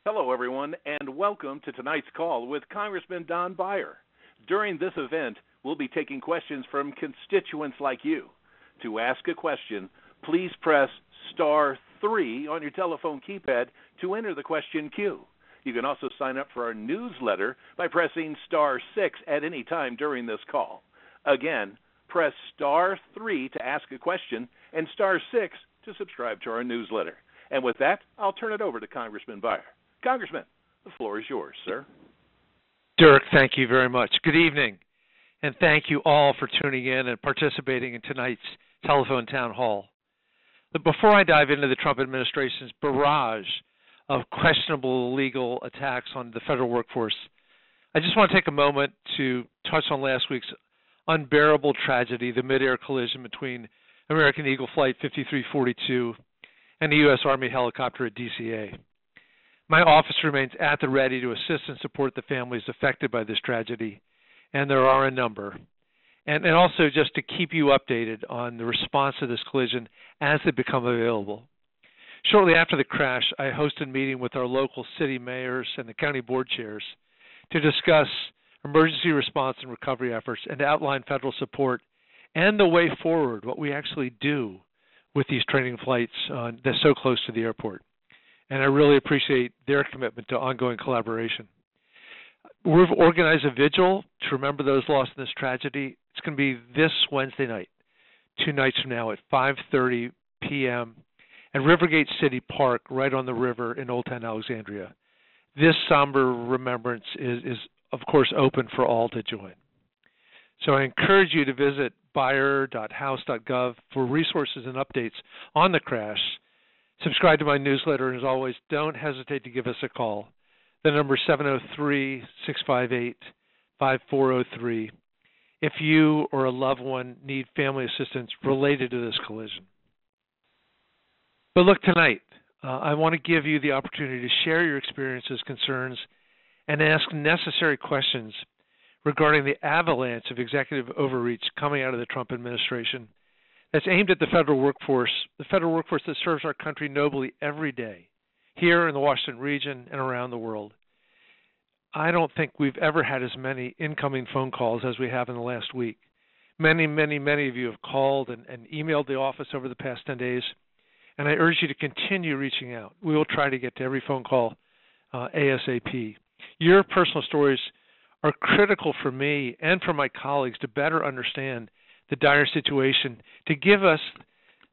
Hello, everyone, and welcome to tonight's call with Congressman Don Beyer. During this event, we'll be taking questions from constituents like you. To ask a question, please press star 3 on your telephone keypad to enter the question queue. You can also sign up for our newsletter by pressing star 6 at any time during this call. Again, press star 3 to ask a question and star 6 to subscribe to our newsletter. And with that, I'll turn it over to Congressman Beyer. Congressman, the floor is yours, sir. Dirk, thank you very much. Good evening, and thank you all for tuning in and participating in tonight's telephone town hall. But before I dive into the Trump administration's barrage of questionable legal attacks on the federal workforce, I just want to take a moment to touch on last week's unbearable tragedy, the mid-air collision between American Eagle Flight 5342 and the U.S. Army helicopter at DCA. My office remains at the ready to assist and support the families affected by this tragedy, and there are a number. And also just to keep you updated on the response to this collision as they become available. Shortly after the crash, I hosted a meeting with our local city mayors and the county board chairs to discuss emergency response and recovery efforts and to outline federal support and the way forward, what we actually do with these training flights that's so close to the airport. And I really appreciate their commitment to ongoing collaboration. We've organized a vigil to remember those lost in this tragedy. It's going to be this Wednesday night, 2 nights from now at 5:30 p.m. at Rivergate City Park right on the river in Old Town Alexandria. This somber remembrance is of course, open for all to join. So I encourage you to visit beyer.house.gov for resources and updates on the crash. Subscribe to my newsletter, and as always, don't hesitate to give us a call. The number is 703-658-5403 if you or a loved one need family assistance related to this collision. But look, tonight, I want to give you the opportunity to share your experiences, concerns, and ask necessary questions regarding the avalanche of executive overreach coming out of the Trump administration that's aimed at the federal workforce that serves our country nobly every day, here in the Washington region and around the world. I don't think we've ever had as many incoming phone calls as we have in the last week. Many of you have called and emailed the office over the past 10 days, and I urge you to continue reaching out. We will try to get to every phone call ASAP. Your personal stories are critical for me and for my colleagues to better understand the dire situation, to give us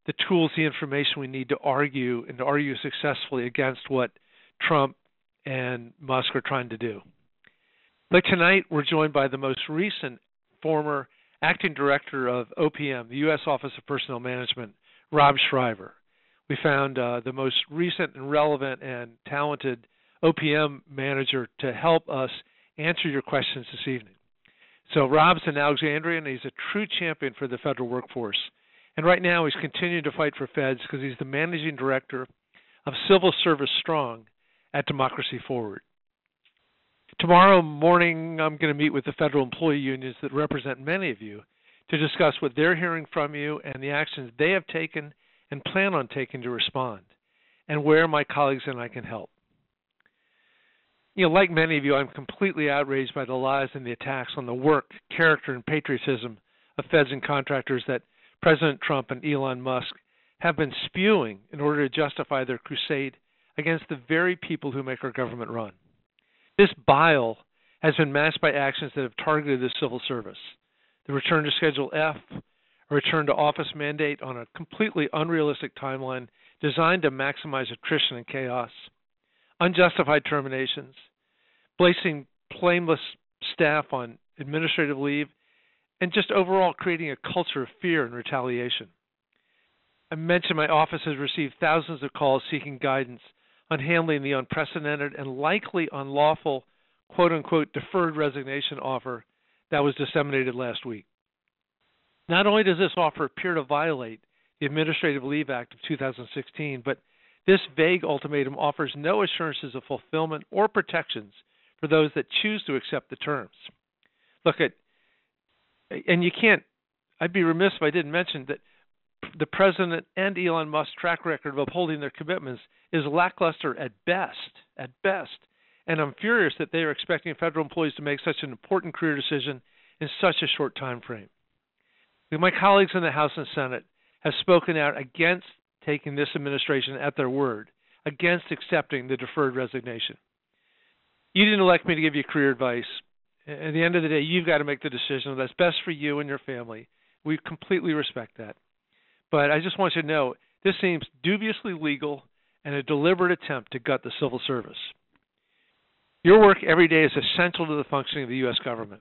the tools, the information we need to argue and to argue successfully against what Trump and Musk are trying to do. Like tonight, we're joined by the most recent former acting director of OPM, the U.S. Office of Personnel Management, Rob Shriver. We found the most recent and relevant and talented OPM manager to help us answer your questions this evening. So Rob's an Alexandrian, and he's a true champion for the federal workforce. And right now he's continuing to fight for feds because he's the managing director of Civil Service Strong at Democracy Forward. Tomorrow morning, I'm going to meet with the federal employee unions that represent many of you to discuss what they're hearing from you and the actions they have taken and plan on taking to respond, and where my colleagues and I can help. You know, like many of you, I'm completely outraged by the lies and the attacks on the work, character, and patriotism of feds and contractors that President Trump and Elon Musk have been spewing in order to justify their crusade against the very people who make our government run. This bile has been masked by actions that have targeted the civil service. The return to Schedule F, a return to office mandate on a completely unrealistic timeline designed to maximize attrition and chaos, unjustified terminations, placing blameless staff on administrative leave, and just overall creating a culture of fear and retaliation. I mentioned my office has received thousands of calls seeking guidance on handling the unprecedented and likely unlawful, quote-unquote, deferred resignation offer that was disseminated last week. Not only does this offer appear to violate the Administrative Leave Act of 2016, but this vague ultimatum offers no assurances of fulfillment or protections for those that choose to accept the terms. I'd be remiss if I didn't mention that the President and Elon Musk's track record of upholding their commitments is lackluster at best. at best, and I'm furious that they are expecting federal employees to make such an important career decision in such a short time frame. My colleagues in the House and Senate have spoken out against taking this administration at their word, against accepting the deferred resignation. You didn't elect me to give you career advice. At the end of the day, you've got to make the decision that's best for you and your family. We completely respect that. But I just want you to know, this seems dubiously legal and a deliberate attempt to gut the civil service. Your work every day is essential to the functioning of the U.S. government.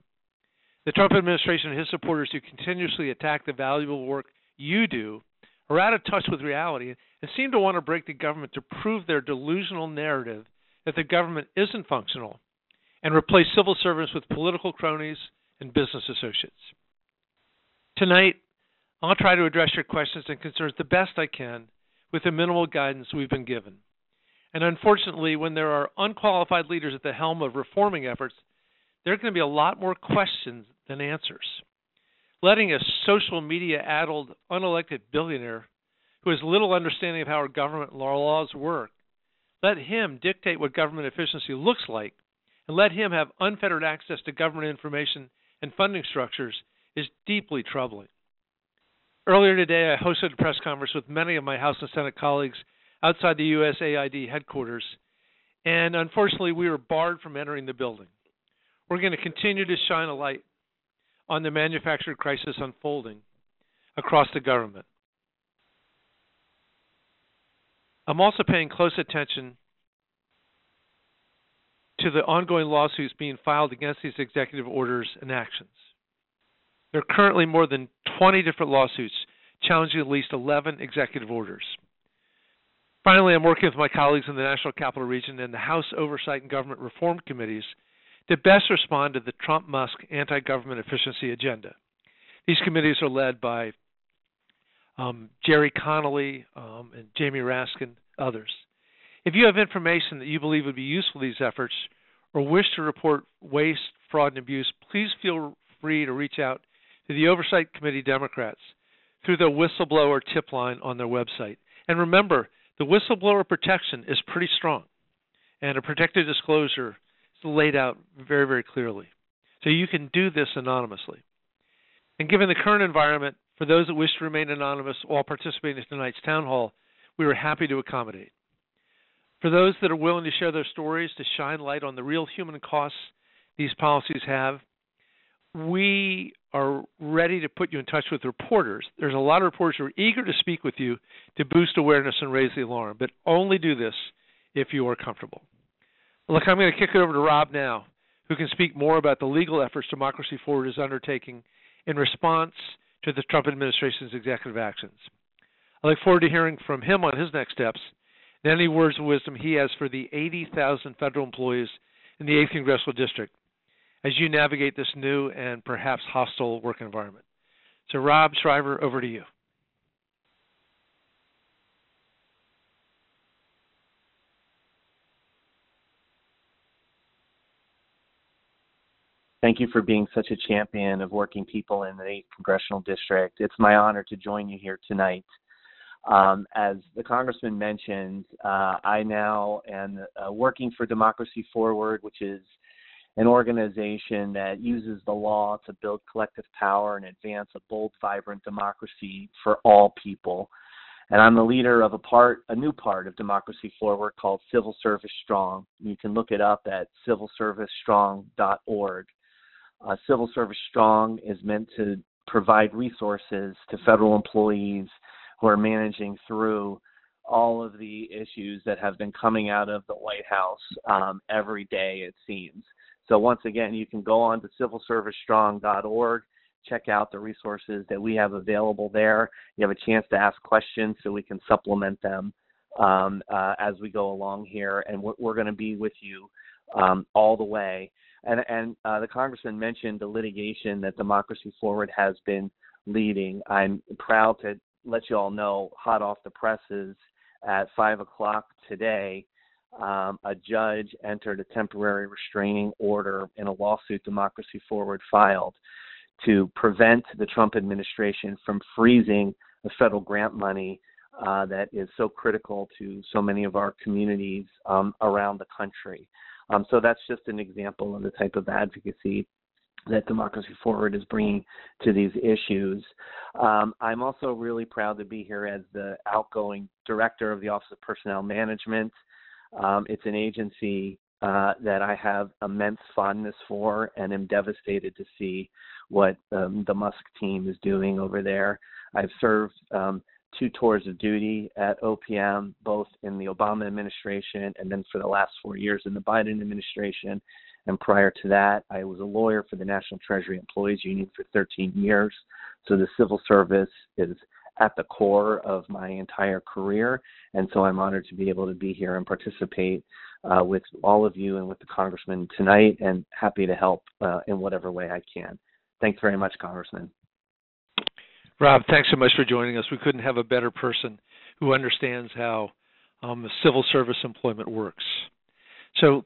The Trump administration and his supporters who continuously attack the valuable work you do are out of touch with reality and seem to want to break the government to prove their delusional narrative that the government isn't functional and replace civil servants with political cronies and business associates. Tonight, I'll try to address your questions and concerns the best I can with the minimal guidance we've been given. And unfortunately, when there are unqualified leaders at the helm of reforming efforts, there are going to be a lot more questions than answers. Letting a social media-addled, unelected billionaire who has little understanding of how our government laws work, let him dictate what government efficiency looks like, and let him have unfettered access to government information and funding structures is deeply troubling. Earlier today, I hosted a press conference with many of my House and Senate colleagues outside the USAID headquarters, and unfortunately, we were barred from entering the building. We're going to continue to shine a light on the manufactured crisis unfolding across the government. I'm also paying close attention to the ongoing lawsuits being filed against these executive orders and actions. There are currently more than 20 different lawsuits challenging at least 11 executive orders. Finally, I'm working with my colleagues in the National Capital Region and the House Oversight and Government Reform Committees to best respond to the Trump-Musk anti-government efficiency agenda. These committees are led by Jerry Connolly and Jamie Raskin, others. If you have information that you believe would be useful to these efforts or wish to report waste, fraud, and abuse, please feel free to reach out to the Oversight Committee Democrats through the whistleblower tip line on their website. And remember, the whistleblower protection is pretty strong, and a protected disclosure is laid out very, very clearly. So you can do this anonymously. And given the current environment, for those that wish to remain anonymous while participating in tonight's town hall, we were happy to accommodate. For those that are willing to share their stories to shine light on the real human costs these policies have, we are ready to put you in touch with reporters. There's a lot of reporters who are eager to speak with you to boost awareness and raise the alarm, but only do this if you are comfortable. Look, I'm going to kick it over to Rob now, who can speak more about the legal efforts Democracy Forward is undertaking in response to the Trump administration's executive actions. I look forward to hearing from him on his next steps and any words of wisdom he has for the 80,000 federal employees in the 8th Congressional District as you navigate this new and perhaps hostile work environment. So, Rob Shriver, over to you. Thank you for being such a champion of working people in the 8th Congressional District. It's my honor to join you here tonight. As the Congressman mentioned, I now am working for Democracy Forward, which is an organization that uses the law to build collective power and advance a bold, vibrant democracy for all people. And I'm the leader of a new part of Democracy Forward called Civil Service Strong. You can look it up at civilservicestrong.org. Civil Service Strong is meant to provide resources to federal employees who are managing through all of the issues that have been coming out of the White House every day, it seems. So once again, you can go on to civilservicestrong.org, check out the resources that we have available there. You have a chance to ask questions so we can supplement them as we go along here. And we're going to be with you all the way. And the Congressman mentioned the litigation that Democracy Forward has been leading. I'm proud to let you all know, hot off the presses, at 5 o'clock today, a judge entered a temporary restraining order in a lawsuit Democracy Forward filed to prevent the Trump administration from freezing the federal grant money that is so critical to so many of our communities around the country. So that's just an example of the type of advocacy that Democracy Forward is bringing to these issues. I'm also really proud to be here as the outgoing director of the Office of Personnel Management. It's an agency that I have immense fondness for and am devastated to see what the Musk team is doing over there. I've served 2 tours of duty at OPM, both in the Obama administration and then for the last 4 years in the Biden administration. And prior to that, I was a lawyer for the National Treasury Employees Union for 13 years. So the civil service is at the core of my entire career. And so I'm honored to be able to be here and participate with all of you and with the Congressman tonight, and happy to help in whatever way I can. Thanks very much, Congressman. Rob, thanks so much for joining us. We couldn't have a better person who understands how civil service employment works. So,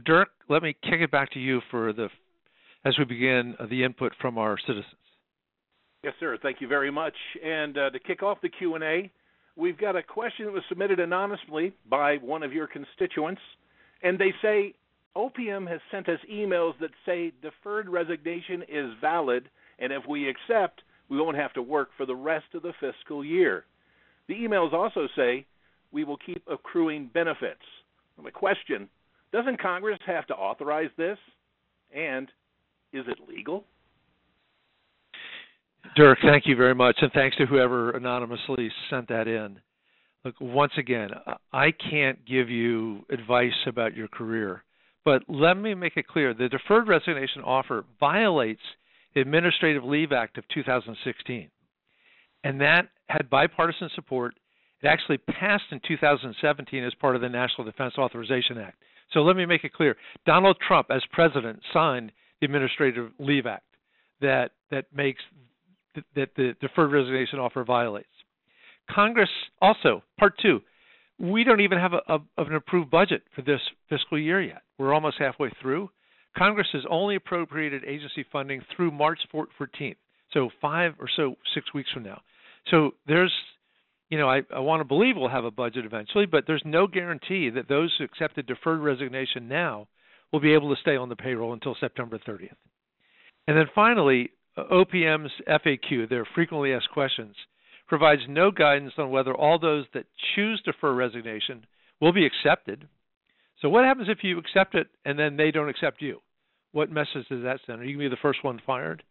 Dirk, let me kick it back to you as we begin the input from our citizens. Yes, sir. Thank you very much. And to kick off the Q&A, we've got a question that was submitted anonymously by one of your constituents, and they say, OPM has sent us emails that say deferred resignation is valid, and if we accept, we won't have to work for the rest of the fiscal year. The emails also say we will keep accruing benefits. Well, the question, doesn't Congress have to authorize this? And is it legal? Dirk, thank you very much, and thanks to whoever anonymously sent that in. Look, once again, I can't give you advice about your career, but let me make it clear, the deferred resignation offer violates the Administrative Leave Act of 2016, and that had bipartisan support. It actually passed in 2017 as part of the National Defense Authorization Act. So let me make it clear, Donald Trump, as president, signed the Administrative Leave Act that makes that the deferred resignation offer violates. Congress also, Part 2, we don't even have an approved budget for this fiscal year yet. We're almost halfway through. Congress has only appropriated agency funding through March 14th, so 6 weeks from now. So there's, I want to believe we'll have a budget eventually, but there's no guarantee that those who accepted deferred resignation now will be able to stay on the payroll until September 30th. And then finally, OPM's FAQ, their frequently asked questions, provides no guidance on whether all those that choose deferred resignation will be accepted. So what happens if you accept it and then they don't accept you? What message does that send? Are you going to be the first one fired?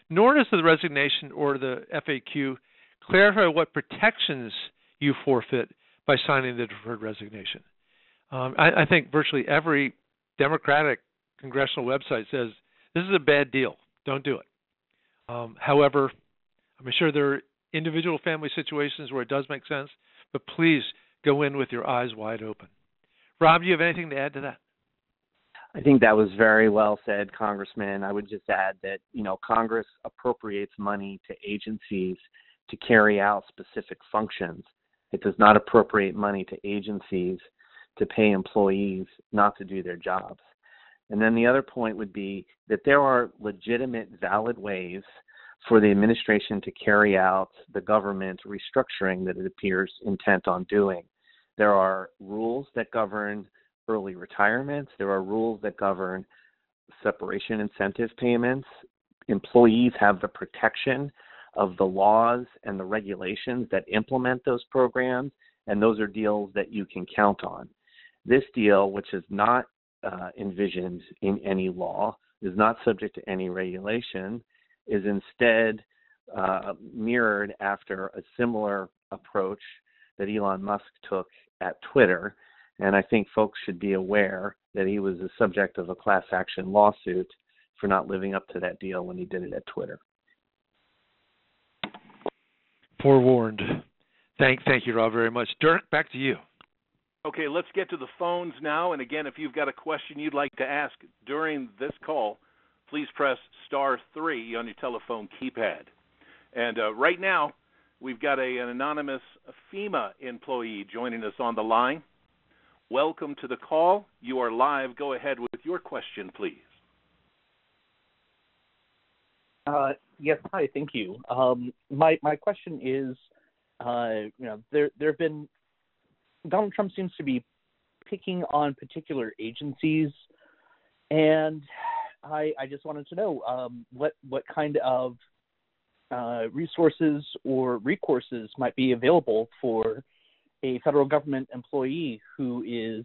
Nor does the resignation or the FAQ clarify what protections you forfeit by signing the deferred resignation. I think virtually every Democratic congressional website says this is a bad deal. Don't do it. However, I'm sure there are individual family situations where it does make sense, but please go in with your eyes wide open. Rob, do you have anything to add to that? I think that was very well said, Congressman. I would just add that, Congress appropriates money to agencies to carry out specific functions. It does not appropriate money to agencies to pay employees not to do their jobs. And then the other point would be that there are legitimate, valid ways for the administration to carry out the government restructuring that it appears intent on doing. There are rules that govern early retirement. There are rules that govern separation incentive payments. Employees have the protection of the laws and the regulations that implement those programs, and those are deals that you can count on. This deal, which is not envisioned in any law, is not subject to any regulation, is instead mirrored after a similar approach that Elon Musk took at Twitter. And I think folks should be aware that he was the subject of a class action lawsuit for not living up to that deal when he did it at Twitter. Forewarned. Thank you, Rob, very much. Dirk, back to you. Okay, let's get to the phones now. And again, if you've got a question you'd like to ask during this call, please press *3 on your telephone keypad. And right now, we've got an anonymous FEMA employee joining us on the line. Welcome to the call. You are live. Go ahead with your question, please. Yes, hi, thank you. My question is, there have been Donald Trump seems to be picking on particular agencies, and I just wanted to know what kind of resources or recourses might be available for a federal government employee who is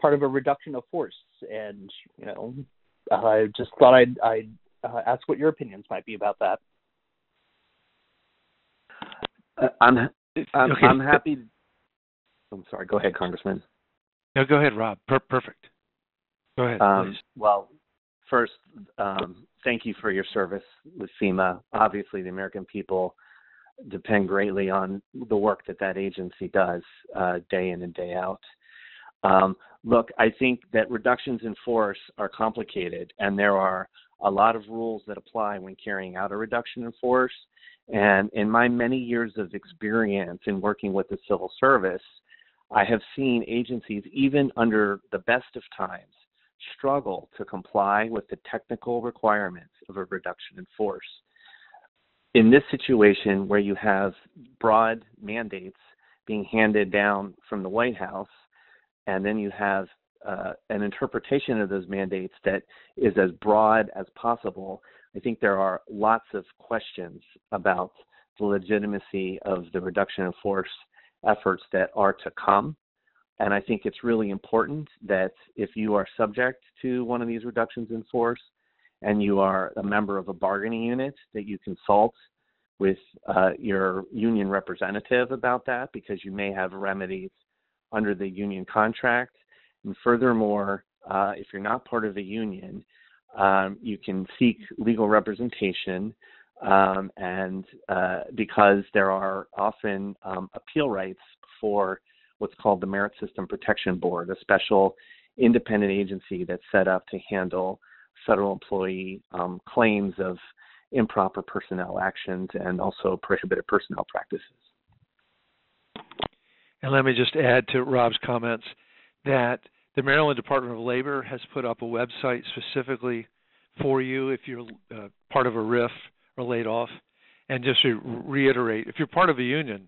part of a reduction of force. And I just thought I'd ask what your opinions might be about that. I'm happy. I'm sorry. Go ahead, Congressman. No, go ahead, Rob. Perfect. Go ahead, please. Well, first, thank you for your service with FEMA. Obviously, the American people depend greatly on the work that agency does day in and day out. Look, I think that reductions in force are complicated, and there are a lot of rules that apply when carrying out a reduction in force. And in my many years of experience in working with the civil service, I have seen agencies, even under the best of times, struggle to comply with the technical requirements of a reduction in force. In this situation where you have broad mandates being handed down from the White House, and then you have an interpretation of those mandates that is as broad as possible, I think there are lots of questions about the legitimacy of the reduction in force efforts that are to come. And I think it's really important that if you are subject to one of these reductions in force and you are a member of a bargaining unit, that you consult with your union representative about that, because you may have remedies under the union contract. And furthermore, if you're not part of a union, you can seek legal representation, and because there are often appeal rights for what's called the Merit System Protection Board, a special independent agency that's set up to handle federal employee claims of improper personnel actions and also prohibited personnel practices. And let me just add to Rob's comments that the Maryland Department of Labor has put up a website specifically for you if you're part of a RIF or laid off. And just to reiterate, if you're part of a union,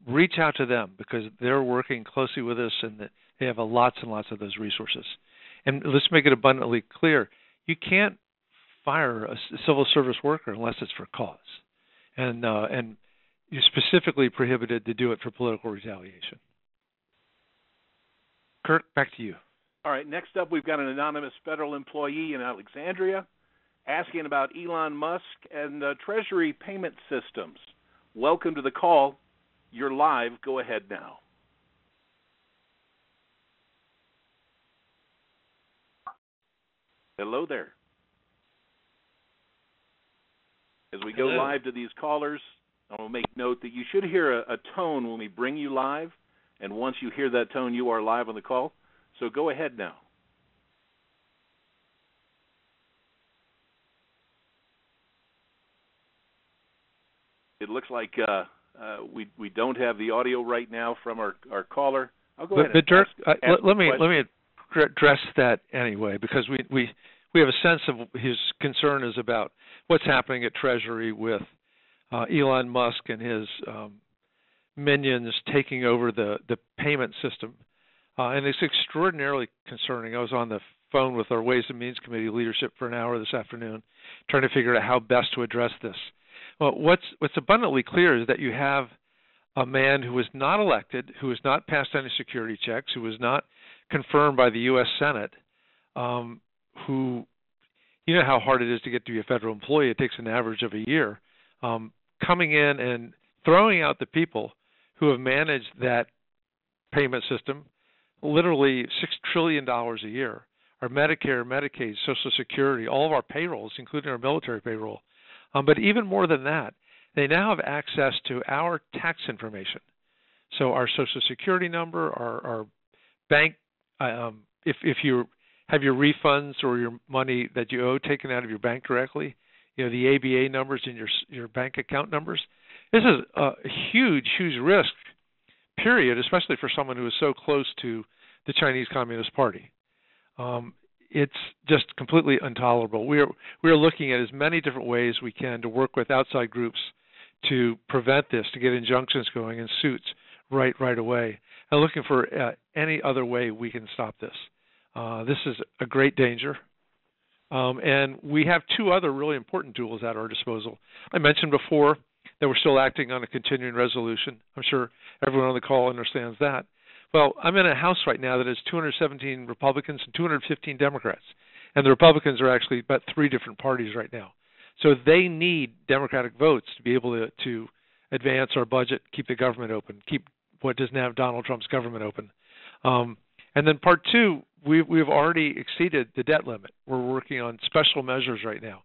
reach out to them, because they're working closely with us and they have lots and lots of those resources. And let's make it abundantly clear, you can't fire a civil service worker unless it's for cause. And you're specifically prohibited to do it for political retaliation. Kurt, back to you. All right, next up we've got an anonymous federal employee in Alexandria asking about Elon Musk and Treasury payment systems. Welcome to the call. You're live. Go ahead now. Hello there. As we go live to these callers, I will make note that you should hear a tone when we bring you live, and once you hear that tone, you are live on the call. So go ahead now. It looks like we don't have the audio right now from our caller. I'll go ahead. But Dirk, let me address that anyway, because we have a sense of his concern is about what's happening at Treasury with Elon Musk and his minions taking over the payment system. And it's extraordinarily concerning. I was on the phone with our Ways and Means Committee leadership for an hour this afternoon trying to figure out how best to address this. Well, what's abundantly clear is that you have a man who was not elected, who has not passed any security checks, who was not confirmed by the U.S. Senate, who, you know how hard it is to get to be a federal employee. It takes an average of a year. Coming in and throwing out the people who have managed that payment system, literally $6 trillion a year, our Medicare, Medicaid, Social Security, all of our payrolls, including our military payroll. But even more than that, they now have access to our tax information. So our Social Security number, our bank, if you have your refunds or your money that you owe taken out of your bank directly, you know, the ABA numbers and your bank account numbers. This is a huge, huge risk, period, especially for someone who is so close to the Chinese Communist Party. It's just completely intolerable. We are looking at as many different ways we can to work with outside groups to prevent this, to get injunctions going and suits right away, and looking for any other way we can stop this. This is a great danger. And we have two other really important tools at our disposal. I mentioned before that we're still acting on a continuing resolution. I'm sure everyone on the call understands that. Well, I'm in a House right now that has 217 Republicans and 215 Democrats. And the Republicans are actually about three different parties right now. So they need Democratic votes to be able to advance our budget, keep the government open, keep what does now have Donald Trump's government open. And then part two, we've already exceeded the debt limit. We're working on special measures right now.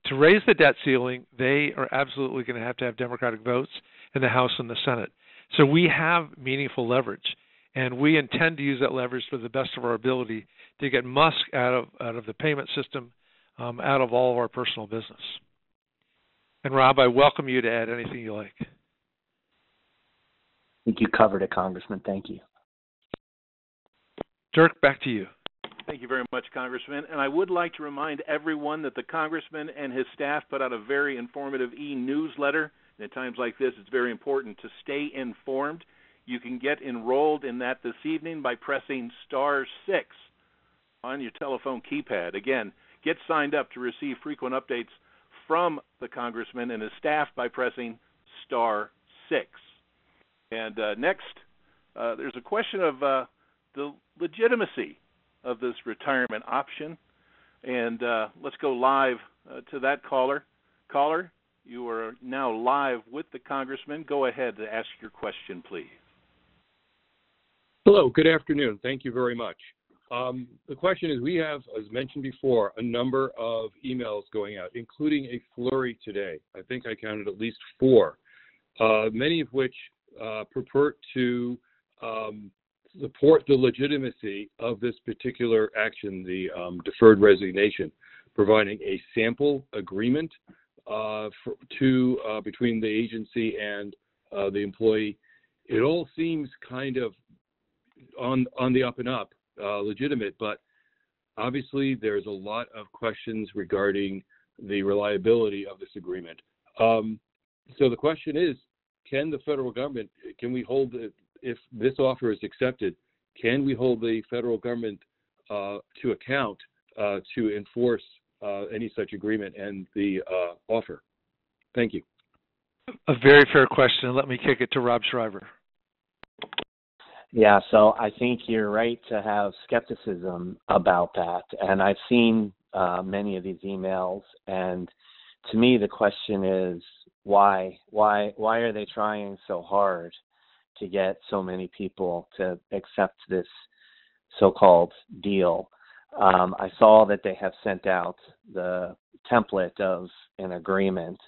To raise the debt ceiling, they are absolutely going to have Democratic votes in the House and the Senate. So we have meaningful leverage, and we intend to use that leverage to the best of our ability to get Musk out of the payment system, out of all of our personal business. And Rob, I welcome you to add anything you like. I think you covered it, Congressman. Thank you. Dirk, back to you. Thank you very much, Congressman. And I would like to remind everyone that the Congressman and his staff put out a very informative e-newsletter. And at times like this, it's very important to stay informed. You can get enrolled in that this evening by pressing *6 on your telephone keypad. Again, get signed up to receive frequent updates from the Congressman and his staff by pressing *6. And next, there's a question of the legitimacy of this retirement option. And let's go live to that caller. Caller, you are now live with the Congressman. Go ahead to ask your question, please. Hello, good afternoon. Thank you very much. The question is, we have, as mentioned before, a number of emails going out, including a flurry today. I think I counted at least 4, many of which purport to support the legitimacy of this particular action, the deferred resignation, providing a sample agreement between the agency and the employee. It all seems kind of on the up and up, legitimate, but obviously there's a lot of questions regarding the reliability of this agreement. So the question is, can the federal government, if this offer is accepted, can we hold the federal government to account to enforce any such agreement and the offer? Thank you. A very fair question. Let me kick it to Rob Shriver. Yeah, so I think you're right to have skepticism about that. And I've seen many of these emails, and to me the question is, why are they trying so hard to get so many people to accept this so-called deal? I saw that they have sent out the template of an agreement.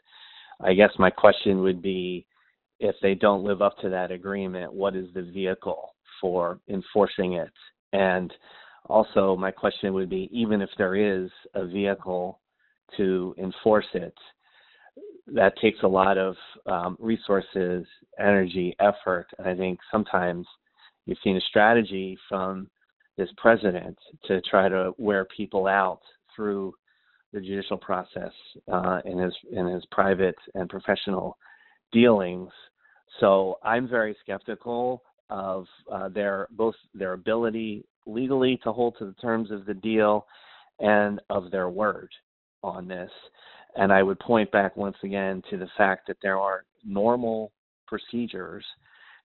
I guess my question would be, if they don't live up to that agreement, what is the vehicle for enforcing it? And also my question would be, even if there is a vehicle to enforce it, that takes a lot of resources, energy, effort. And I think sometimes you've seen a strategy from this president to try to wear people out through the judicial process in his private and professional dealings. So I'm very skeptical of their ability legally to hold to the terms of the deal and of their word on this. And I would point back once again to the fact that there are normal procedures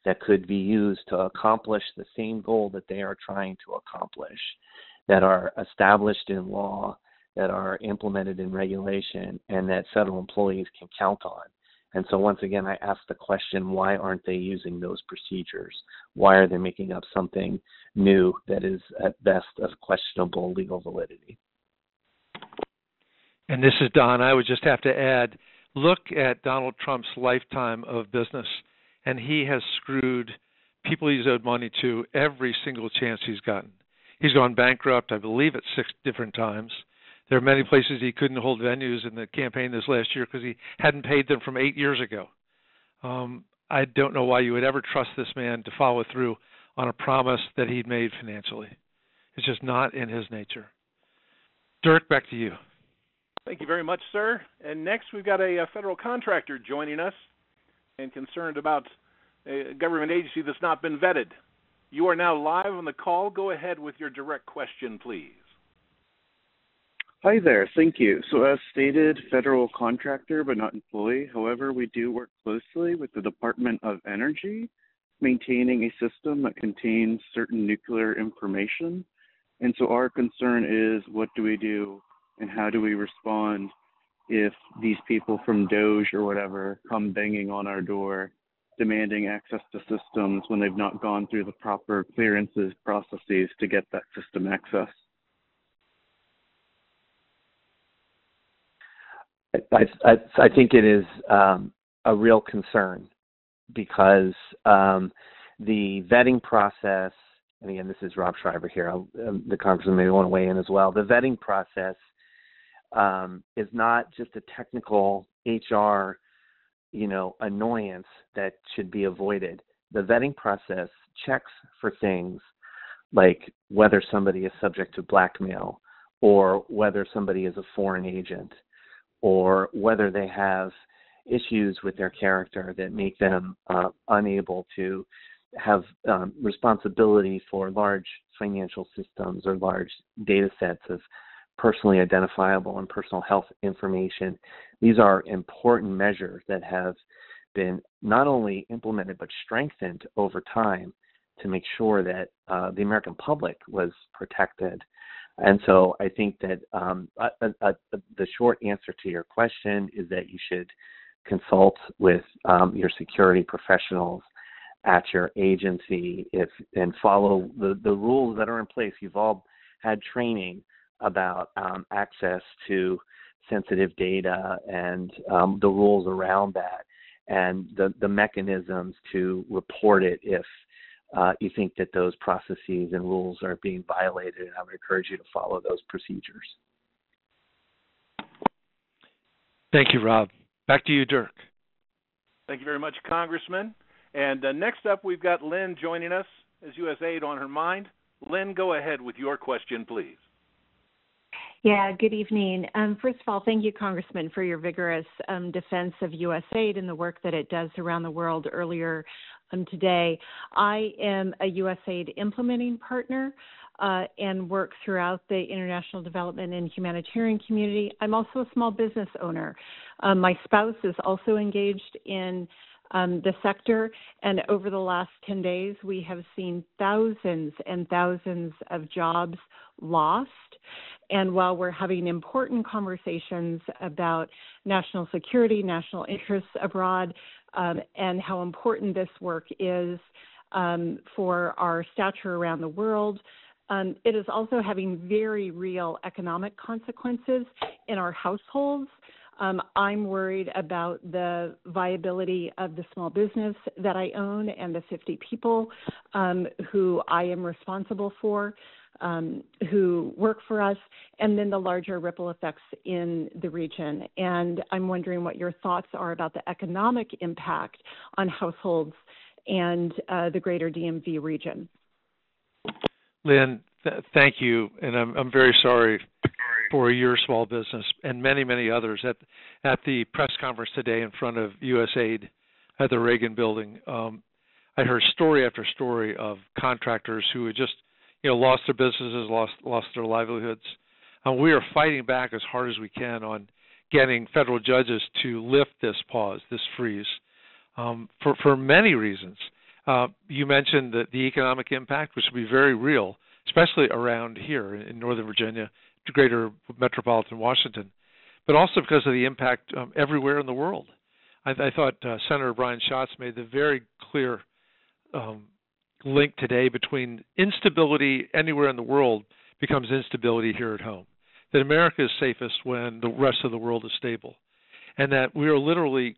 that could be used to accomplish the same goal that they are trying to accomplish, that are established in law, that are implemented in regulation, and that federal employees can count on. And so once again, I ask the question, why aren't they using those procedures? Why are they making up something new that is at best of questionable legal validity? And this is Don. I would just have to add, look at Donald Trump's lifetime of business, and he has screwed people he's owed money to every single chance he's gotten. He's gone bankrupt, I believe, at 6 different times. There are many places he couldn't hold venues in the campaign this last year because he hadn't paid them from 8 years ago. I don't know why you would ever trust this man to follow through on a promise that he'd made financially. It's just not in his nature. Dirk, back to you. Thank you very much, sir. And next we've got a federal contractor joining us. and concerned about a government agency that's not been vetted. You are now live on the call. Go ahead with your direct question, please. Hi there. Thank you. So as stated, federal contractor but not employee. However, we do work closely with the Department of Energy, maintaining a system that contains certain nuclear information. And so our concern is, what do we do and how do we respond if these people from Doge or whatever come banging on our door demanding access to systems when they've not gone through the proper clearances processes to get that system access? I think it is a real concern because the vetting process, and again, this is Rob Schreiber here, the Congressman may want to weigh in as well. The vetting process is not just a technical HR, annoyance that should be avoided. The vetting process checks for things like whether somebody is subject to blackmail or whether somebody is a foreign agent, or whether they have issues with their character that make them unable to have responsibility for large financial systems or large data sets of personally identifiable and personal health information. These are important measures that have been not only implemented but strengthened over time to make sure that the American public was protected. And so I think that the short answer to your question is that you should consult with your security professionals at your agency and follow the rules that are in place. You've all had training about access to sensitive data and the rules around that and the mechanisms to report it if you think that those processes and rules are being violated, and I would encourage you to follow those procedures. Thank you, Rob. Back to you, Dirk. Thank you very much, Congressman. And next up, we've got Lynn joining us as USAID on her mind. Lynn, go ahead with your question, please. Yeah, good evening. First of all, thank you, Congressman, for your vigorous defense of USAID and the work that it does around the world earlier today. I am a USAID implementing partner and work throughout the international development and humanitarian community. I'm also a small business owner. My spouse is also engaged in the sector, and over the last 10 days, we have seen thousands and thousands of jobs lost. And while we're having important conversations about national security, national interests abroad, and how important this work is for our stature around the world, it is also having very real economic consequences in our households. I'm worried about the viability of the small business that I own and the 50 people who I am responsible for, who work for us, and then the larger ripple effects in the region. And I'm wondering what your thoughts are about the economic impact on households and the greater DMV region. Lynn, thank you, and I'm very sorry for your small business and many, many others. At the press conference today in front of USAID at the Reagan Building, I heard story after story of contractors who had just lost their businesses, lost their livelihoods. We are fighting back as hard as we can on getting federal judges to lift this pause, this freeze, for many reasons. You mentioned that the economic impact, which would be very real, especially around here in Northern Virginia, to greater metropolitan Washington, but also because of the impact everywhere in the world. I thought Senator Brian Schatz made the very clear link today between instability anywhere in the world becomes instability here at home, that America is safest when the rest of the world is stable, and that we are literally,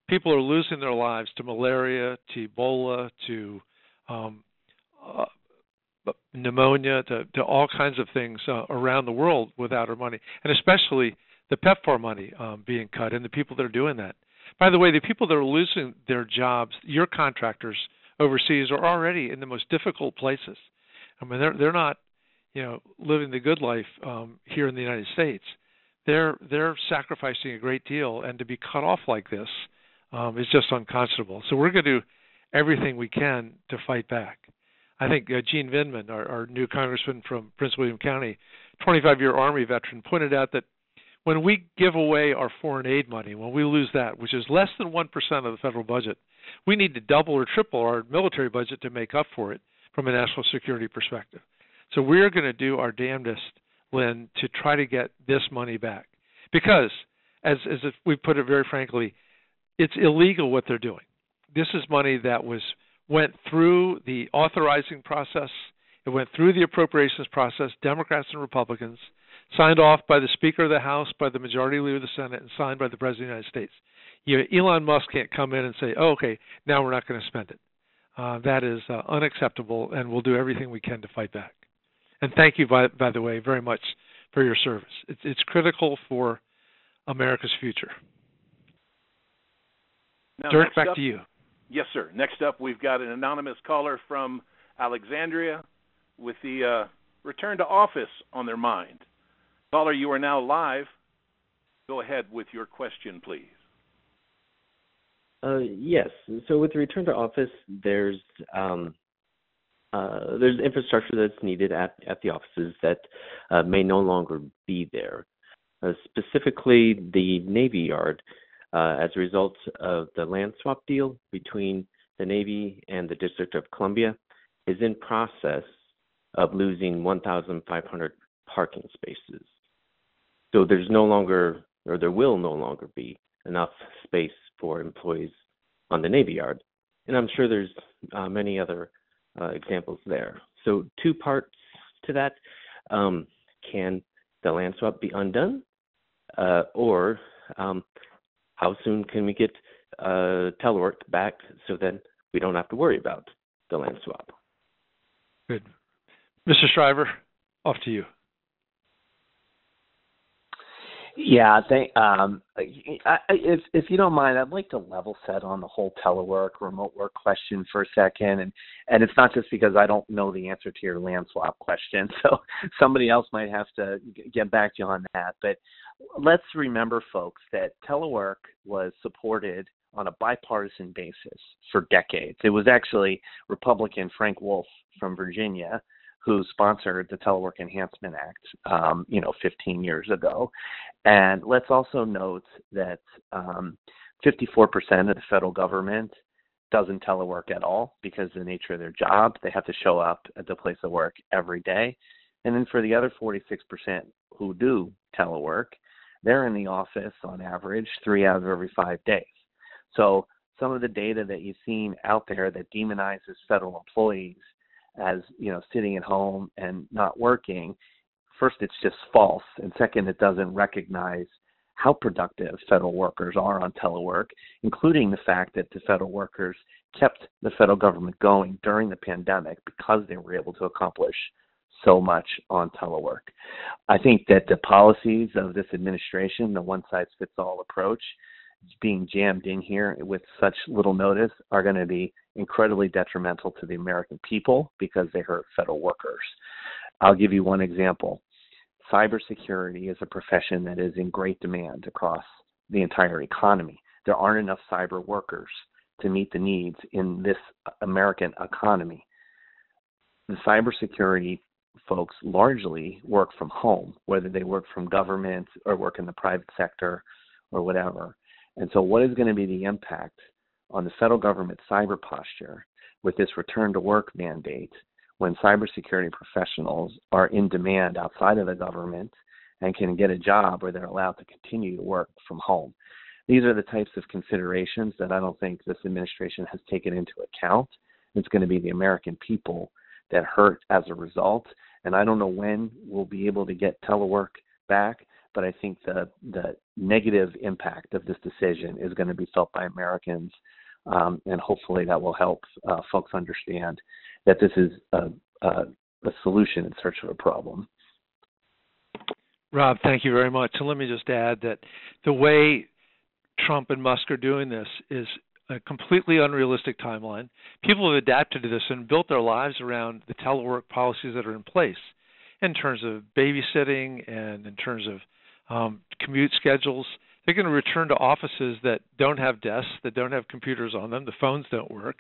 people are losing their lives to malaria, to Ebola, to pneumonia, to all kinds of things around the world without our money, and especially the PEPFAR money being cut and the people that are doing that. By the way, the people that are losing their jobs, your contractors overseas, are already in the most difficult places. I mean, they're not, living the good life here in the United States. They're sacrificing a great deal, and to be cut off like this is just unconscionable. So we're going to do everything we can to fight back. I think Gene Vindman, our new congressman from Prince William County, 25-year Army veteran, pointed out that when we give away our foreign aid money, when we lose that, which is less than 1% of the federal budget, we need to double or triple our military budget to make up for it from a national security perspective. So we're going to do our damnedest, Lynn, to try to get this money back. Because, as we put it very frankly, it's illegal what they're doing. This is money that went through the authorizing process. It went through the appropriations process, Democrats and Republicans, signed off by the Speaker of the House, by the Majority Leader of the Senate, and signed by the President of the United States. Elon Musk can't come in and say, oh, okay, now we're not going to spend it. That is unacceptable, and we'll do everything we can to fight back. And thank you, by the way, very much for your service. It's critical for America's future. Now, Dirk, back to you. Yes, sir. Next up, we've got an anonymous caller from Alexandria with the return to office on their mind. Caller, you are now live. Go ahead with your question, please. Yes. So with the return to office, there's infrastructure that's needed at the offices that may no longer be there. Specifically, the Navy Yard, as a result of the land swap deal between the Navy and the District of Columbia, is in process of losing 1,500 parking spaces. So there's no longer, or there will no longer be, enough space for employees on the Navy Yard. And I'm sure there's many other examples there. So two parts to that. Can the land swap be undone? Or how soon can we get telework back so that we don't have to worry about the land swap? Good. Mr. Shriver, off to you. Yeah, if you don't mind, I'd like to level set on the whole telework, remote work question for a second, and it's not just because I don't know the answer to your land swap question, so somebody else might have to get back to you on that. But let's remember, folks, that telework was supported on a bipartisan basis for decades. It was actually Republican Frank Wolf from Virginia who sponsored the Telework Enhancement Act, 15 years ago. And let's also note that 54% of the federal government doesn't telework at all because of the nature of their job. They have to show up at the place of work every day. And then for the other 46% who do telework, they're in the office on average 3 out of every 5 days. So some of the data that you've seen out there that demonizes federal employees as, sitting at home and not working, first, it's just false. And second, it doesn't recognize how productive federal workers are on telework, including the fact that the federal workers kept the federal government going during the pandemic because they were able to accomplish so much on telework. I think that the policies of this administration, the one-size-fits-all approach, being jammed in here with such little notice, are going to be incredibly detrimental to the American people because they hurt federal workers. I'll give you one example. Cybersecurity is a profession that is in great demand across the entire economy. There aren't enough cyber workers to meet the needs in this American economy. The cybersecurity folks largely work from home, whether they work from government or work in the private sector or whatever. And so what is going to be the impact on the federal government cyber posture with this return to work mandate when cybersecurity professionals are in demand outside of the government and can get a job where they're allowed to continue to work from home? These are the types of considerations that I don't think this administration has taken into account. It's going to be the American people that hurt as a result. And I don't know when we'll be able to get telework back, but I think the negative impact of this decision is going to be felt by Americans, and hopefully that will help folks understand that this is a solution in search of a problem. Rob, thank you very much. So let me just add that the way Trump and Musk are doing this is a completely unrealistic timeline. People have adapted to this and built their lives around the telework policies that are in place in terms of babysitting and in terms of commute schedules. They're going to return to offices that don't have desks, that don't have computers on them. The phones don't work.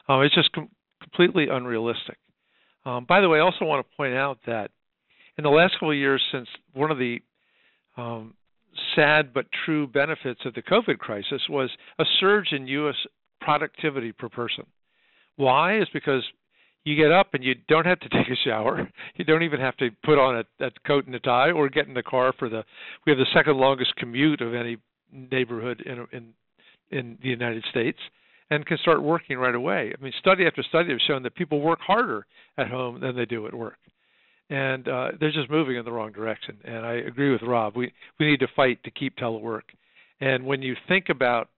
It's just completely unrealistic. By the way, I also want to point out that in the last couple of years, since one of the sad but true benefits of the COVID crisis was a surge in U.S. productivity per person. Why? Is because you get up and you don't have to take a shower. You don't even have to put on a coat and a tie or get in the car we have the second longest commute of any neighborhood in the United States, and can start working right away. I mean, study after study have shown that people work harder at home than they do at work. And they're just moving in the wrong direction. And I agree with Rob. We need to fight to keep telework. And when you think about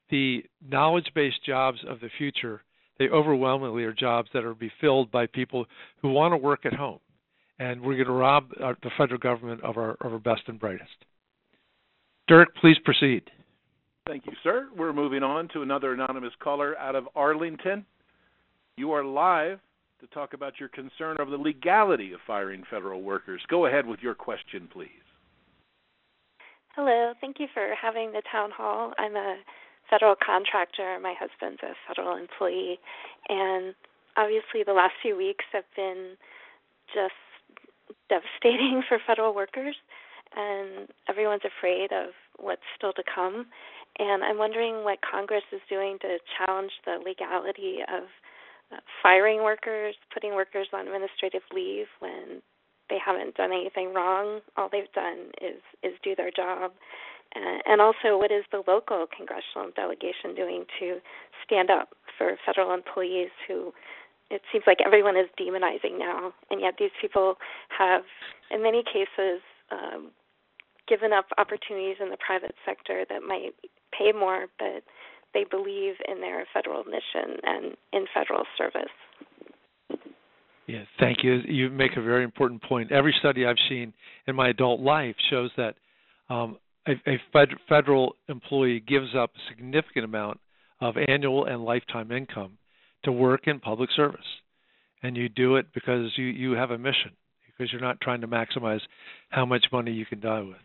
the knowledge-based jobs of the future, they overwhelmingly are jobs that are be filled by people who want to work at home. And we're going to rob the federal government of our best and brightest. Dirk, please proceed. Thank you, sir. We're moving on to another anonymous caller out of Arlington. You are live to talk about your concern over the legality of firing federal workers. Go ahead with your question, please. Hello. Thank you for having the town hall. I'm a federal contractor. My husband's a federal employee. And obviously the last few weeks have been just devastating for federal workers. And everyone's afraid of what's still to come. And I'm wondering what Congress is doing to challenge the legality of firing workers, putting workers on administrative leave when they haven't done anything wrong. All they've done is do their job. And also, what is the local congressional delegation doing to stand up for federal employees who it seems like everyone is demonizing now, and yet these people have, in many cases, given up opportunities in the private sector that might pay more, but they believe in their federal mission and in federal service. Yeah, thank you. You make a very important point. Every study I've seen in my adult life shows that a federal employee gives up a significant amount of annual and lifetime income to work in public service. And you do it because you have a mission, because you're not trying to maximize how much money you can die with.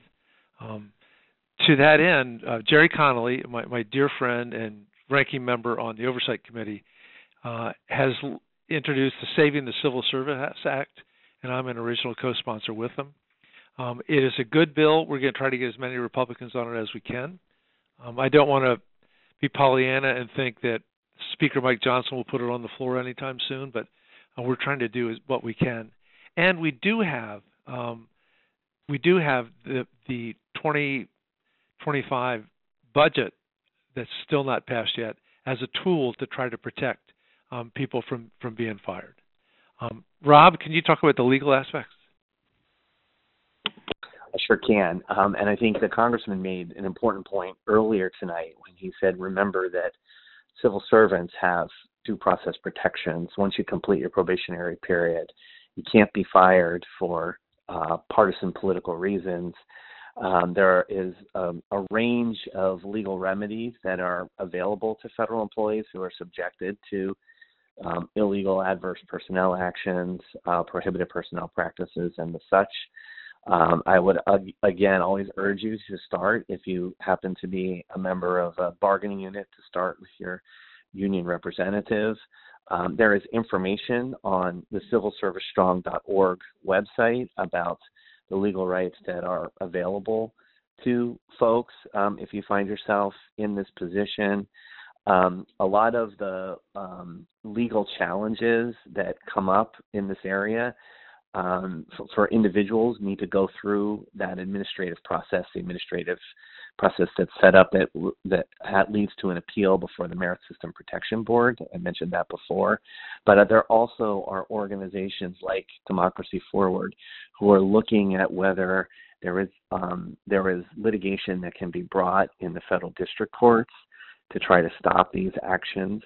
To that end, Jerry Connolly, my dear friend and ranking member on the Oversight Committee, has introduced the Saving the Civil Service Act, and I'm an original co-sponsor with them. It is a good bill. We're going to try to get as many Republicans on it as we can. I don't want to be Pollyanna and think that Speaker Mike Johnson will put it on the floor anytime soon, but we're trying to do what we can. And we do have the 2025 budget that's still not passed yet as a tool to try to protect people from being fired. Rob, can you talk about the legal aspects? I sure can. And I think the congressman made an important point earlier tonight when he said, remember that civil servants have due process protections. Once you complete your probationary period, you can't be fired for partisan political reasons. There is a range of legal remedies that are available to federal employees who are subjected to illegal adverse personnel actions, prohibited personnel practices, and the such. I would, again, always urge you to start, if you happen to be a member of a bargaining unit, to start with your union representative. There is information on the civilservicestrong.org website about the legal rights that are available to folks if you find yourself in this position. A lot of the legal challenges that come up in this area for individuals need to go through that administrative process, the administrative process that's set up that leads to an appeal before the Merit System Protection Board. I mentioned that before. But there also are organizations like Democracy Forward who are looking at whether there is litigation that can be brought in the federal district courts to try to stop these actions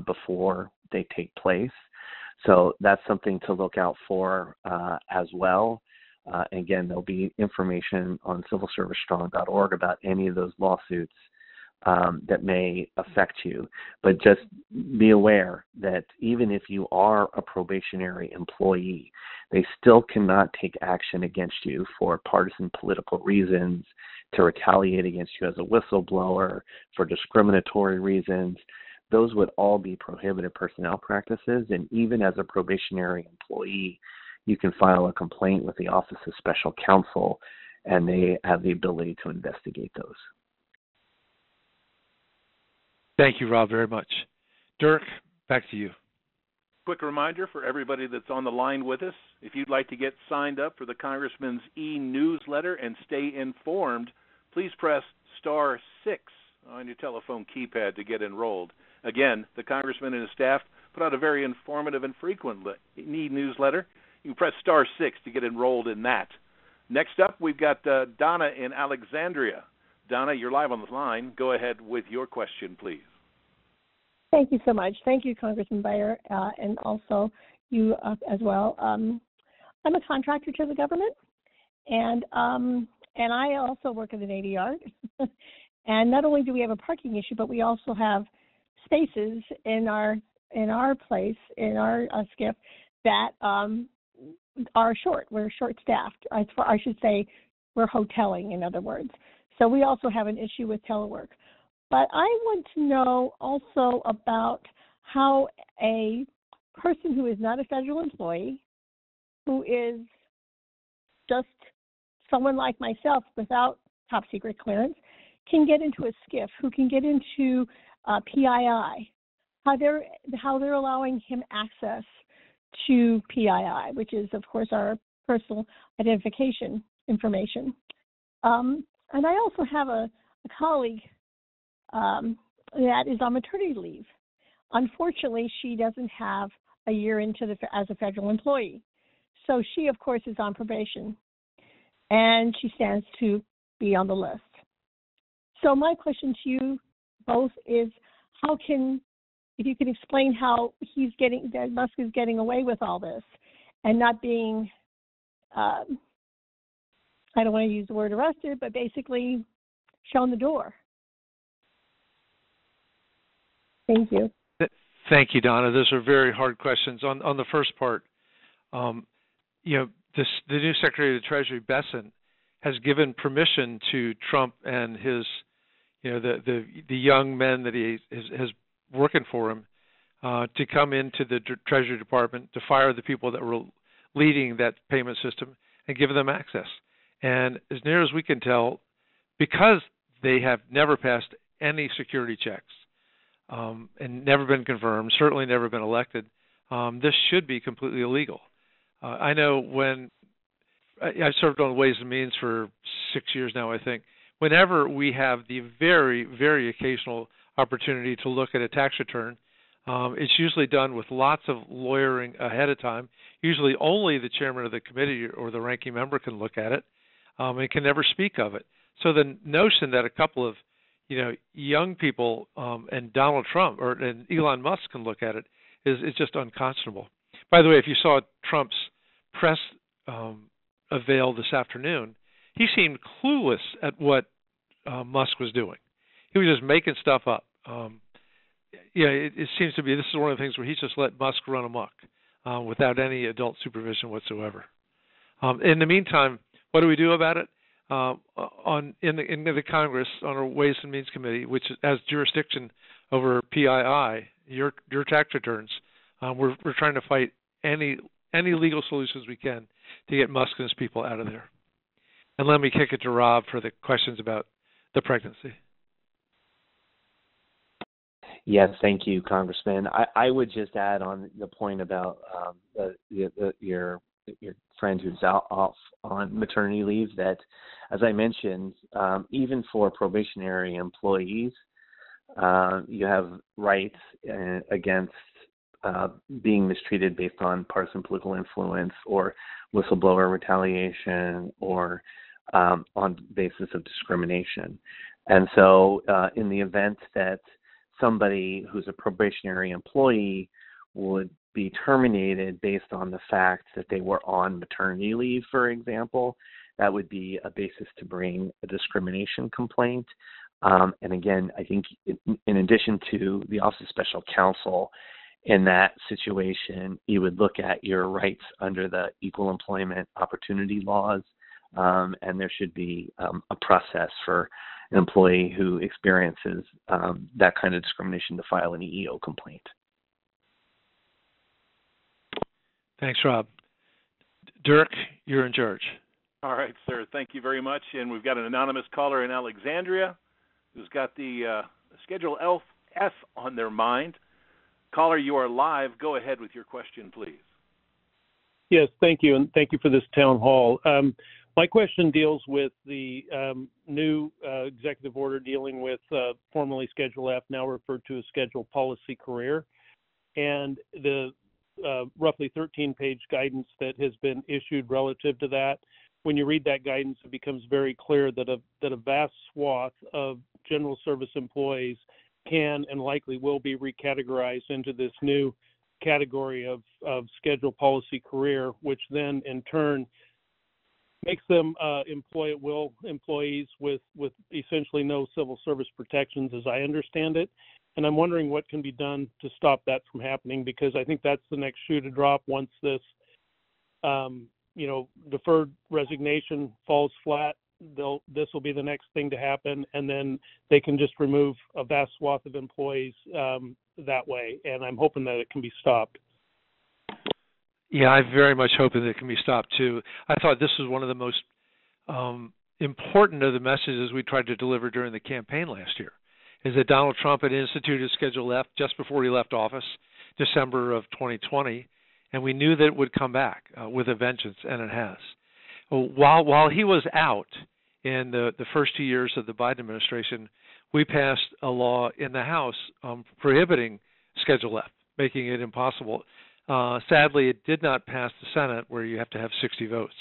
before they take place. So that's something to look out for as well. Again, there'll be information on civilservicestrong.org about any of those lawsuits that may affect you. But just be aware that even if you are a probationary employee, they still cannot take action against you for partisan political reasons, to retaliate against you as a whistleblower, for discriminatory reasons. Those would all be prohibited personnel practices. And even as a probationary employee, you can file a complaint with the Office of Special Counsel, and they have the ability to investigate those. Thank you, Rob, very much. Dirk, back to you. Quick reminder for everybody that's on the line with us, if you'd like to get signed up for the Congressman's e-newsletter and stay informed, please press *6 on your telephone keypad to get enrolled. Again, the Congressman and his staff put out a very informative and frequent e-newsletter. You can press *6 to get enrolled in that. Next up, we've got Donna in Alexandria. Donna, you're live on the line. Go ahead with your question, please. Thank you so much. Thank you, Congressman Beier, and also you as well. I'm a contractor to the government, and I also work in the Navy Yard. And not only do we have a parking issue, but we also have spaces in our place, in our skiff, that are short. We're short-staffed. I should say we're hoteling, in other words. So we also have an issue with telework. But I want to know also about how a person who is not a federal employee, who is just someone like myself without top secret clearance, can get into a SCIF, who can get into PII, how they're allowing him access to PII, which is, of course, our personal identification information. And I also have a colleague that is on maternity leave. Unfortunately, she doesn't have a year as a federal employee. So she, of course, is on probation, and she stands to be on the list. So my question to you both is, if you can explain how that Musk is getting away with all this and not being, I don't want to use the word arrested, but basically shown the door. Thank you. Thank you, Donna. Those are very hard questions. On the first part, the new Secretary of the Treasury, Bessent, has given permission to Trump and his, the young men that he has working for him to come into the Treasury Department to fire the people that were leading that payment system and give them access. And as near as we can tell, because they have never passed any security checks and never been confirmed, certainly never been elected, this should be completely illegal. I know when I've served on Ways and Means for 6 years now, I think, whenever we have the very, very occasional opportunity to look at a tax return, it's usually done with lots of lawyering ahead of time. Usually only the chairman of the committee or the ranking member can look at it and can never speak of it. So the notion that a couple of young people and Donald Trump and Elon Musk can look at it is just unconscionable. By the way, if you saw Trump's press avail this afternoon, he seemed clueless at what Musk was doing. He was just making stuff up. It seems to be this is one of the things where he's just let Musk run amok without any adult supervision whatsoever. In the meantime, what do we do about it? In the Congress, on our Ways and Means Committee, which has jurisdiction over PII, your tax returns, we're trying to fight any legal solutions we can to get Musk and his people out of there. And let me kick it to Rob for the questions about the pregnancy. Yes, thank you, Congressman. I would just add on the point about your friend who's off on maternity leave that, as I mentioned, even for probationary employees, you have rights against being mistreated based on partisan political influence or whistleblower retaliation or on basis of discrimination. And so in the event that somebody who's a probationary employee would be terminated based on the fact that they were on maternity leave, for example, that would be a basis to bring a discrimination complaint. And again, I think in addition to the Office of Special Counsel, in that situation, you would look at your rights under the Equal Employment Opportunity laws, and there should be a process for an employee who experiences that kind of discrimination to file an EEO complaint. Thanks, Rob. Dirk, you're in charge. All right, sir. Thank you very much. And we've got an anonymous caller in Alexandria who's got the Schedule F on their mind. Caller, you are live. Go ahead with your question, please. Yes, thank you, and thank you for this town hall. My question deals with the new executive order dealing with formerly Schedule F, now referred to as Schedule Policy Career, and the roughly 13-page guidance that has been issued relative to that. When you read that guidance, it becomes very clear that a vast swath of general service employees can and likely will be recategorized into this new category of Schedule Policy Career, which then in turn makes them employ at will employees with essentially no civil service protections, as I understand it. And I'm wondering what can be done to stop that from happening, because I think that's the next shoe to drop once this, deferred resignation falls flat. This will be the next thing to happen, and then they can just remove a vast swath of employees that way. And I'm hoping that it can be stopped. Yeah, I very much hope that it can be stopped too. I thought this was one of the most important of the messages we tried to deliver during the campaign last year, is that Donald Trump had instituted Schedule F just before he left office, December of 2020, and we knew that it would come back with a vengeance, and it has. While he was out in the first 2 years of the Biden administration, we passed a law in the House prohibiting Schedule F, making it impossible. Sadly, it did not pass the Senate, where you have to have 60 votes.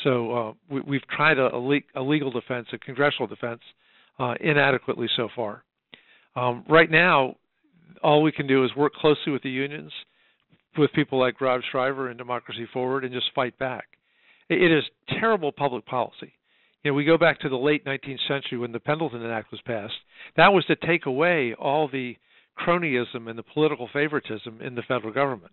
So we've tried a legal defense, a congressional defense, inadequately so far. Right now, all we can do is work closely with the unions, with people like Rob Shriver and Democracy Forward, and just fight back. It is terrible public policy. We go back to the late 19th century when the Pendleton Act was passed. That was to take away all the cronyism and the political favoritism in the federal government.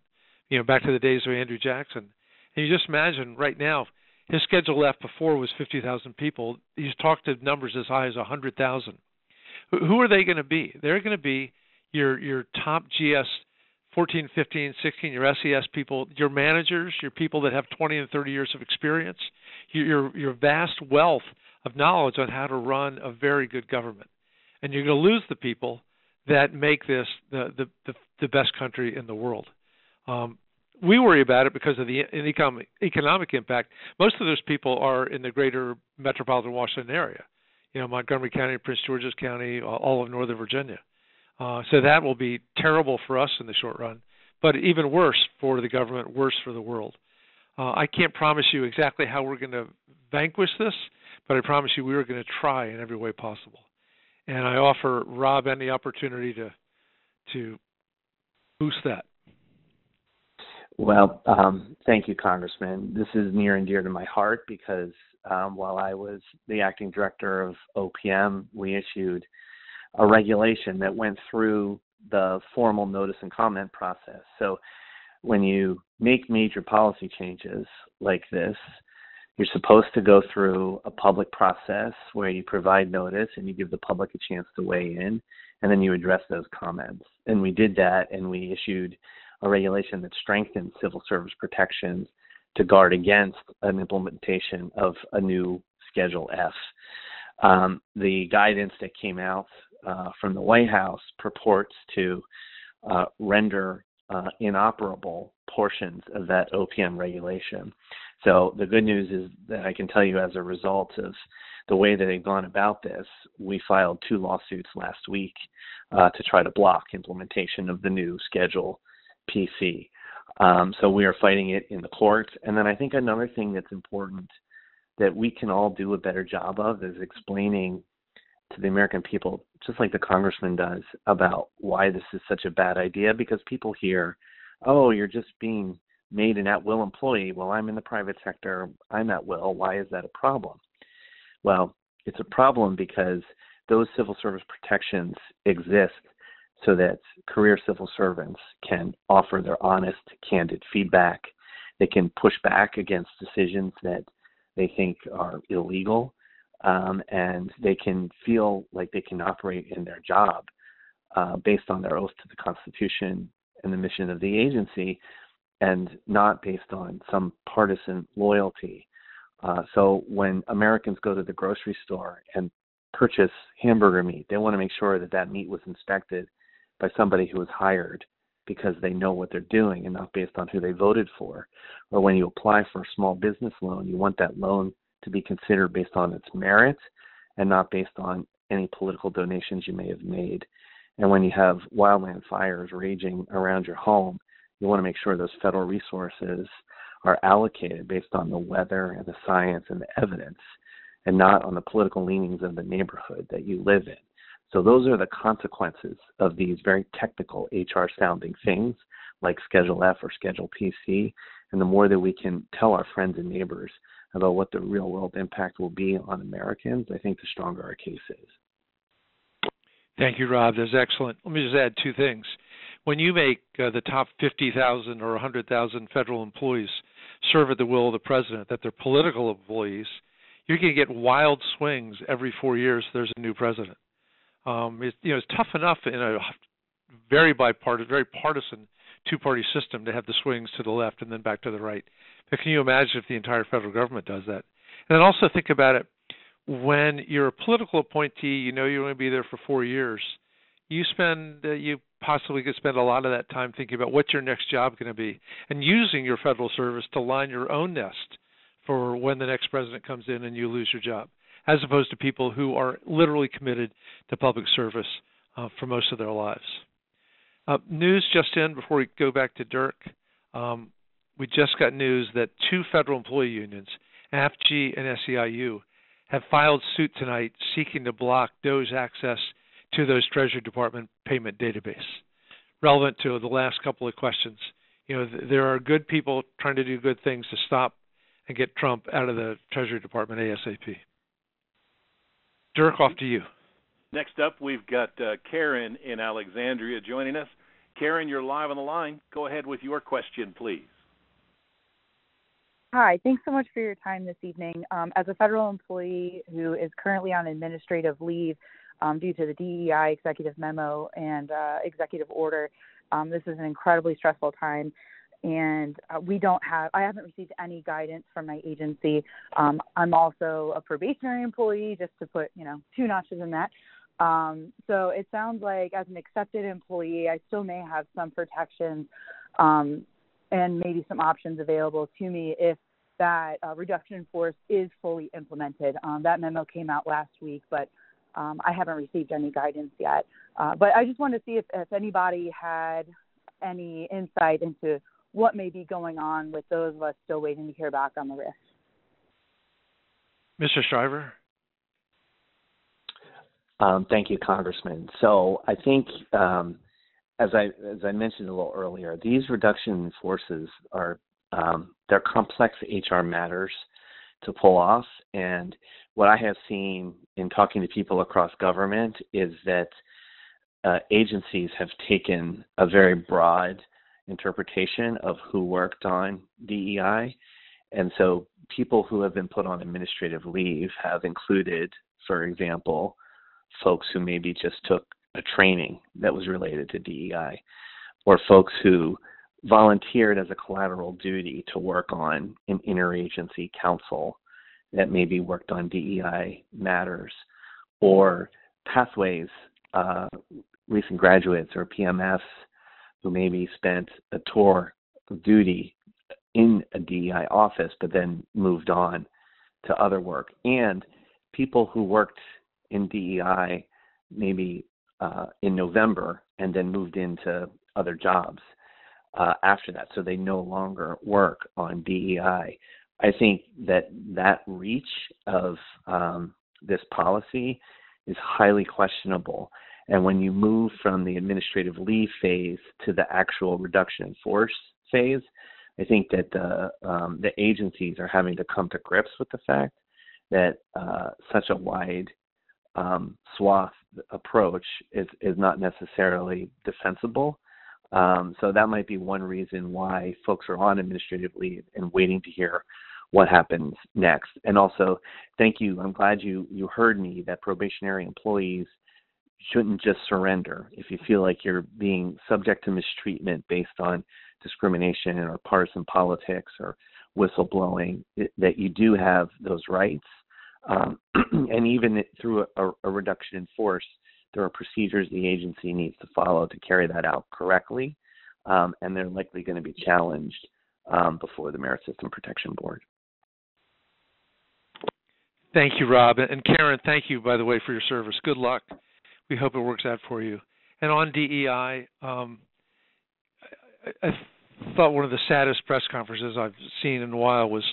Back to the days of Andrew Jackson. And you just imagine right now, his Schedule F before was 50,000 people. He's talked to numbers as high as 100,000. Who are they going to be? They're going to be your top GS 14, 15, 16, your SES people, your managers, your people that have 20 and 30 years of experience, your vast wealth of knowledge on how to run a very good government. And you're going to lose the people that make this the best country in the world. We worry about it because of the economic impact. Most of those people are in the greater metropolitan Washington area, Montgomery County, Prince George's County, all of Northern Virginia. So that will be terrible for us in the short run, but even worse for the government, worse for the world. I can't promise you exactly how we're going to vanquish this, but I promise you we are going to try in every way possible. And I offer Rob any opportunity to boost that. Well, thank you, Congressman. This is near and dear to my heart because while I was the acting director of OPM, we issued a regulation that went through the formal notice and comment process. So when you make major policy changes like this, you're supposed to go through a public process where you provide notice and you give the public a chance to weigh in, and then you address those comments. And we did that, and we issued a regulation that strengthened civil service protections to guard against an implementation of a new Schedule F. The guidance that came out from the White House purports to render inoperable portions of that OPM regulation. So the good news is that I can tell you, as a result of the way that they've gone about this, we filed 2 lawsuits last week to try to block implementation of the new Schedule PC. So we are fighting it in the courts. And then I think another thing that's important that we can all do a better job of is explaining to the American people, just like the congressman does, about why this is such a bad idea, because people hear, oh, you're just being made an at-will employee. Well, I'm in the private sector. I'm at will. Why is that a problem? Well, it's a problem because those civil service protections exist so that career civil servants can offer their honest, candid feedback. They can push back against decisions that they think are illegal, and they can feel like they can operate in their job based on their oath to the Constitution and the mission of the agency, and not based on some partisan loyalty. So when Americans go to the grocery store and purchase hamburger meat, they want to make sure that that meat was inspected by somebody who was hired because they know what they're doing and not based on who they voted for. Or when you apply for a small business loan, you want that loan to be considered based on its merit and not based on any political donations you may have made. And when you have wildland fires raging around your home, you want to make sure those federal resources are allocated based on the weather and the science and the evidence, and not on the political leanings of the neighborhood that you live in. So those are the consequences of these very technical HR-sounding things like Schedule F or Schedule PC. And the more that we can tell our friends and neighbors about what the real-world impact will be on Americans, I think the stronger our case is. Thank you, Rob. That's excellent. Let me just add two things. When you make the top 50,000 or 100,000 federal employees serve at the will of the president, that they're political employees, you're going to get wild swings every 4 years. There's a new president. It's tough enough in a very partisan two-party system to have the swings to the left and then back to the right. But can you imagine if the entire federal government does that? And then also think about it. When you're a political appointee, you know you're going to be there for 4 years. You possibly could spend a lot of that time thinking about what's your next job going to be and using your federal service to line your own nest for when the next president comes in and you lose your job, as opposed to people who are literally committed to public service for most of their lives. News just in before we go back to Dirk. We just got news that 2 federal employee unions, AFG and SEIU, have filed suit tonight seeking to block DOE's access to those Treasury Department payment database. Relevant to the last couple of questions, there are good people trying to do good things to stop and get Trump out of the Treasury Department ASAP. Dirk, off to you. Next up, we've got Karen in Alexandria joining us. Karen, you're live on the line. Go ahead with your question, please. Hi, thanks so much for your time this evening. As a federal employee who is currently on administrative leave due to the DEI executive memo and executive order, this is an incredibly stressful time. And I haven't received any guidance from my agency. I'm also a probationary employee, just to put, 2 notches in that. So it sounds like as an accepted employee, I still may have some protections and maybe some options available to me if that reduction in force is fully implemented. That memo came out last week, but I haven't received any guidance yet. But I just wanted to see if anybody had any insight into what may be going on with those of us still waiting to hear back on the RIF. Mr. Shriver? Thank you, Congressman. So I think, as I mentioned a little earlier, these reduction in forces are they're complex HR matters to pull off. And what I have seen in talking to people across government is that agencies have taken a very broad interpretation of who worked on DEI. And so people who have been put on administrative leave have included, for example, folks who maybe just took a training that was related to DEI, or folks who volunteered as a collateral duty to work on an interagency council that maybe worked on DEI matters, or Pathways recent graduates or PMS who maybe spent a tour of duty in a DEI office but then moved on to other work, and people who worked in DEI maybe in November and then moved into other jobs after that, so they no longer work on DEI. I think that reach of this policy is highly questionable. And when you move from the administrative leave phase to the actual reduction in force phase, I think that the agencies are having to come to grips with the fact that such a wide swath approach is not necessarily defensible. So that might be one reason why folks are on administrative leave and waiting to hear what happens next. And also, thank you. I'm glad you heard me that probationary employees shouldn't just surrender. If you feel like you're being subject to mistreatment based on discrimination or partisan politics or whistleblowing, that you do have those rights. And even through a reduction in force, there are procedures the agency needs to follow to carry that out correctly, and they're likely going to be challenged before the Merit System Protection Board. Thank you, Rob. And Karen, thank you, by the way, for your service. Good luck. We hope it works out for you. And on DEI, I thought one of the saddest press conferences I've seen in a while was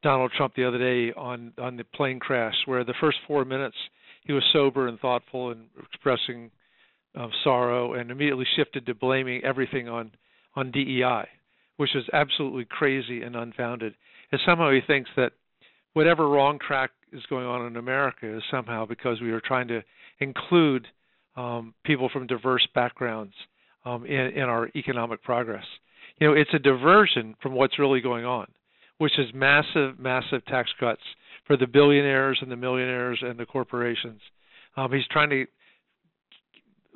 Donald Trump the other day on the plane crash, where the first 4 minutes he was sober and thoughtful and expressing sorrow, and immediately shifted to blaming everything on DEI, which is absolutely crazy and unfounded. And somehow he thinks that whatever wrong track is going on in America is somehow because we are trying to include people from diverse backgrounds in our economic progress. You know, it's a diversion from what's really going on, which is massive, massive tax cuts for the billionaires and the millionaires and the corporations. He's trying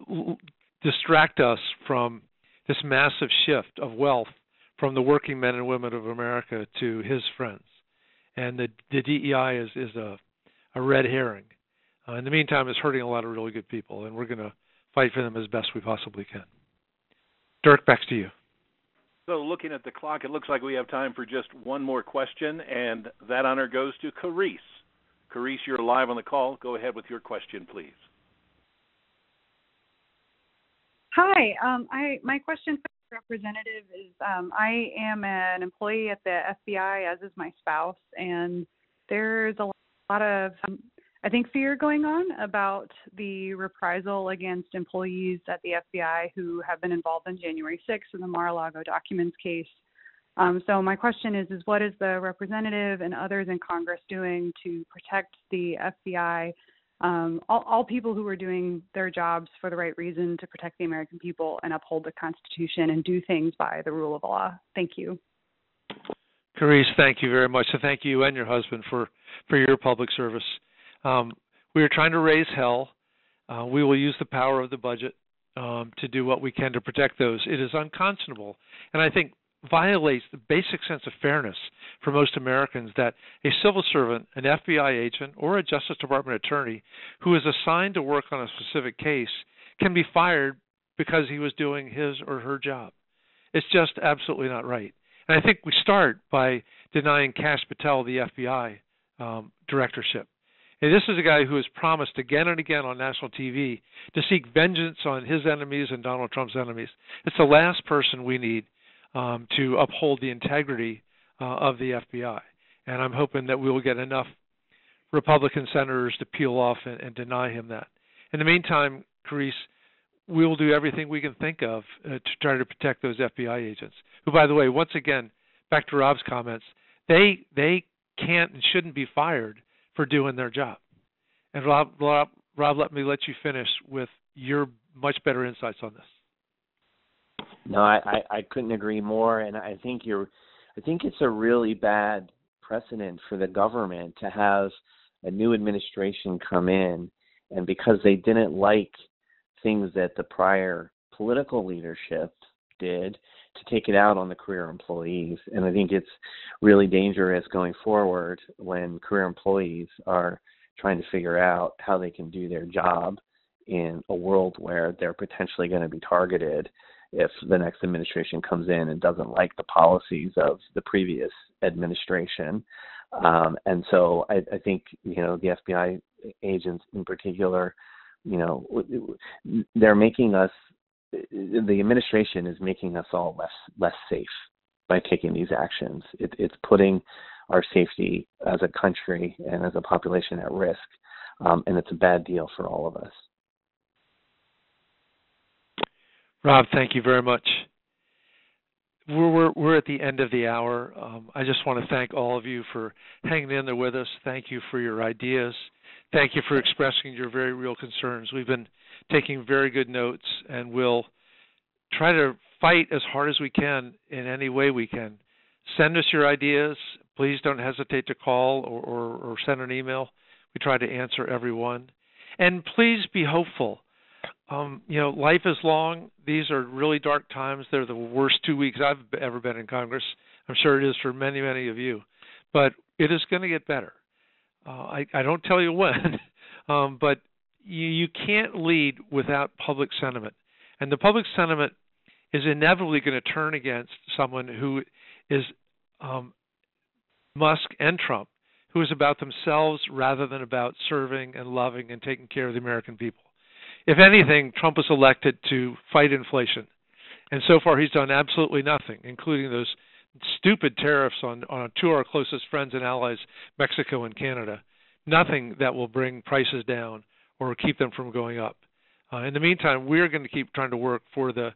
to distract us from this massive shift of wealth from the working men and women of America to his friends. And the DEI is a red herring. In the meantime, it's hurting a lot of really good people, and we're going to fight for them as best we possibly can. Dirk, back to you. So looking at the clock, it looks like we have time for just one more question, and that honor goes to Carice. Carice, you're live on the call. Go ahead with your question, please. Hi. My question for the representative is I am an employee at the FBI, as is my spouse, and there's a lot of, I think, fear going on about the reprisal against employees at the FBI who have been involved in January 6th in the Mar-a-Lago documents case. So my question is what is the representative and others in Congress doing to protect the FBI, all people who are doing their jobs for the right reason to protect the American people and uphold the Constitution and do things by the rule of law? Thank you. Carice, thank you very much. And thank you and your husband for your public service. We are trying to raise hell. We will use the power of the budget to do what we can to protect those. It is unconscionable, and I think violates the basic sense of fairness for most Americans that a civil servant, an FBI agent, or a Justice Department attorney who is assigned to work on a specific case can be fired because he was doing his or her job. It's just absolutely not right. And I think we start by denying Kash Patel the FBI directorship. And this is a guy who has promised again and again on national TV to seek vengeance on his enemies and Donald Trump's enemies. It's the last person we need to uphold the integrity of the FBI. And I'm hoping that we will get enough Republican senators to peel off and deny him that. In the meantime, Carice, we will do everything we can think of to try to protect those FBI agents, who, by the way, once again, back to Rob's comments, they can't and shouldn't be fired for doing their job. And Rob, let me let you finish with your much better insights on this. No, I couldn't agree more, and I think it's a really bad precedent for the government to have a new administration come in, and because they didn't like things that the prior political leadership did, to take it out on the career employees. And I think it's really dangerous going forward when career employees are trying to figure out how they can do their job in a world where they're potentially going to be targeted if the next administration comes in and doesn't like the policies of the previous administration. And so I think, the FBI agents in particular, they're making us, the administration is making us all less safe by taking these actions. It's putting our safety as a country and as a population at risk, and it's a bad deal for all of us. Rob, thank you very much. we're at the end of the hour. I just want to thank all of you for hanging in there with us. Thank you for your ideas. Thank you for expressing your very real concerns. We've been taking very good notes, and we'll try to fight as hard as we can in any way we can. Send us your ideas. Please don't hesitate to call or send an email. We try to answer everyone. And please be hopeful. Life is long. These are really dark times. They're the worst 2 weeks I've ever been in Congress. I'm sure it is for many, many of you. But it is going to get better. I don't tell you when, but you can't lead without public sentiment. And the public sentiment is inevitably going to turn against someone who is Musk and Trump, who is about themselves rather than about serving and loving and taking care of the American people. If anything, Trump was elected to fight inflation. And so far he's done absolutely nothing, including those stupid tariffs on two of our closest friends and allies, Mexico and Canada. Nothing that will bring prices down or keep them from going up. In the meantime, we're going to keep trying to work for the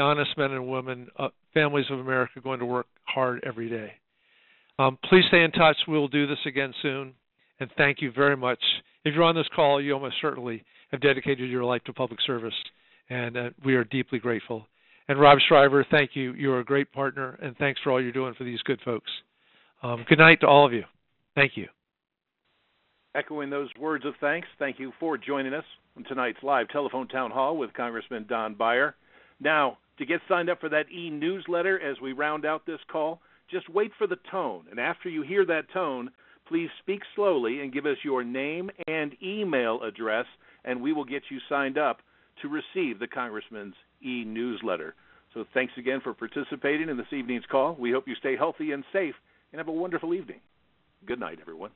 honest men and women, families of America going to work hard every day. Please stay in touch. We'll do this again soon. And thank you very much. If you're on this call, you almost certainly have dedicated your life to public service, and we are deeply grateful. And Rob Shriver, thank you. You're a great partner, and thanks for all you're doing for these good folks. Good night to all of you. Thank you. Echoing those words of thanks, thank you for joining us on tonight's live telephone town hall with Congressman Don Beyer. Now, to get signed up for that e-newsletter as we round out this call, just wait for the tone. And after you hear that tone, please speak slowly and give us your name and email address, and we will get you signed up to receive the Congressman's e-newsletter. So thanks again for participating in this evening's call. We hope you stay healthy and safe and have a wonderful evening. Good night, everyone.